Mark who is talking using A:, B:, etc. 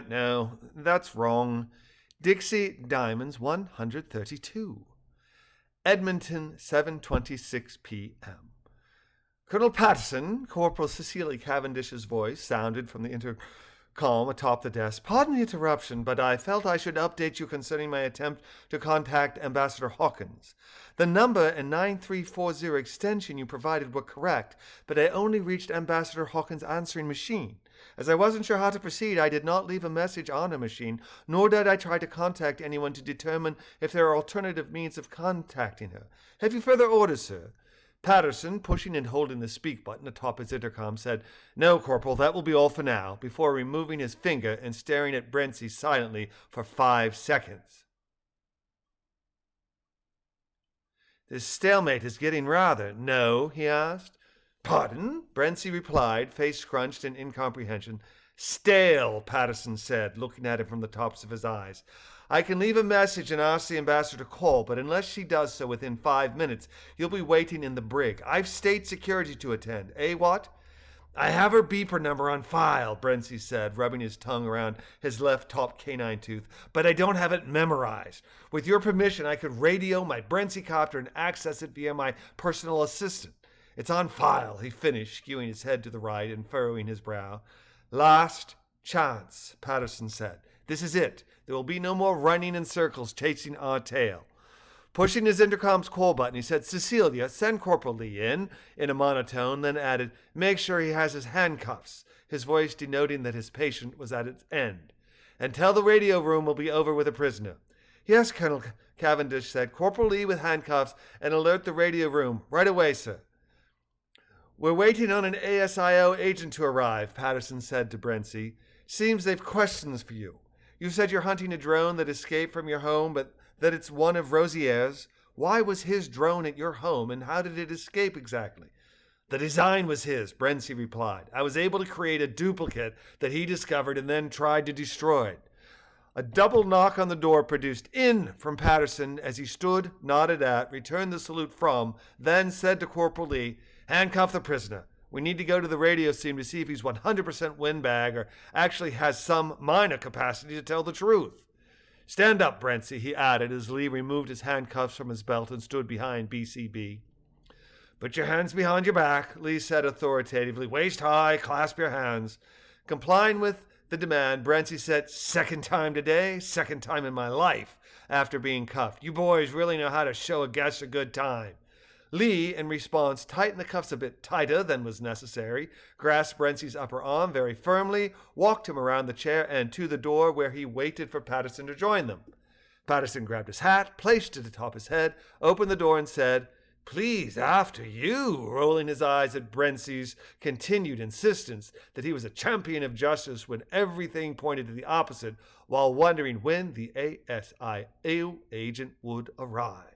A: No, that's wrong. Dixie Diamonds 132. Edmonton, 7:26 p.m. Colonel Patterson, Corporal Cecilia Cavendish's voice sounded from the intercom atop the desk. Pardon the interruption, but I felt I should update you concerning my attempt to contact Ambassador Hawkins. The number and 9340 extension you provided were correct, but I only reached Ambassador Hawkins' answering machine. As I wasn't sure how to proceed, I did not leave a message on her machine, nor did I try to contact anyone to determine if there are alternative means of contacting her. Have you further orders, sir? Patterson, pushing and holding the speak button atop his intercom, said, No, Corporal, that will be all for now, before removing his finger and staring at Brentsy silently for 5 seconds. This stalemate is getting rather. No, he asked. Pardon? Brentsy replied, face scrunched in incomprehension. Stale, Patterson said, looking at him from the tops of his eyes. I can leave a message and ask the ambassador to call, but unless she does so within 5 minutes, you'll be waiting in the brig. I've state security to attend. What? I have her beeper number on file, Brentsy said, rubbing his tongue around his left top canine tooth, but I don't have it memorized. With your permission, I could radio my Brentsy copter and access it via my personal assistant. It's on file, he finished, skewing his head to the right and furrowing his brow. Last chance, Patterson said. This is it. There will be no more running in circles chasing our tail. Pushing his intercom's call button, he said, Cecilia, send Corporal Lee in a monotone, then added, make sure he has his handcuffs, his voice denoting that his patient was at its end. And tell the radio room we'll be over with a prisoner. Yes, Colonel Cavendish said, Corporal Lee with handcuffs, and alert the radio room. Right away, sir. We're waiting on an ASIO agent to arrive, Patterson said to Brentsy. Seems they've questions for you. You said you're hunting a drone that escaped from your home, but that it's one of Rosier's. Why was his drone at your home, and how did it escape exactly? The design was his, Brentsy replied. I was able to create a duplicate that he discovered and then tried to destroy it. A double knock on the door produced in from Patterson as he stood, nodded at, returned the salute from, then said to Corporal Lee, handcuff the prisoner. We need to go to the radio scene to see if he's 100% windbag or actually has some minor capacity to tell the truth. Stand up, Brentsy, he added as Lee removed his handcuffs from his belt and stood behind BCB. Put your hands behind your back, Lee said authoritatively. Waist high, clasp your hands. Complying with the demand, Brentsy said, second time today, second time in my life after being cuffed. You boys really know how to show a guest a good time. Lee, in response, tightened the cuffs a bit tighter than was necessary, grasped Brentsy's upper arm very firmly, walked him around the chair and to the door where he waited for Patterson to join them. Patterson grabbed his hat, placed it atop his head, opened the door and said, Please, after you, rolling his eyes at Brentsy's continued insistence that he was a champion of justice when everything pointed to the opposite, while wondering when the ASIO agent would arrive.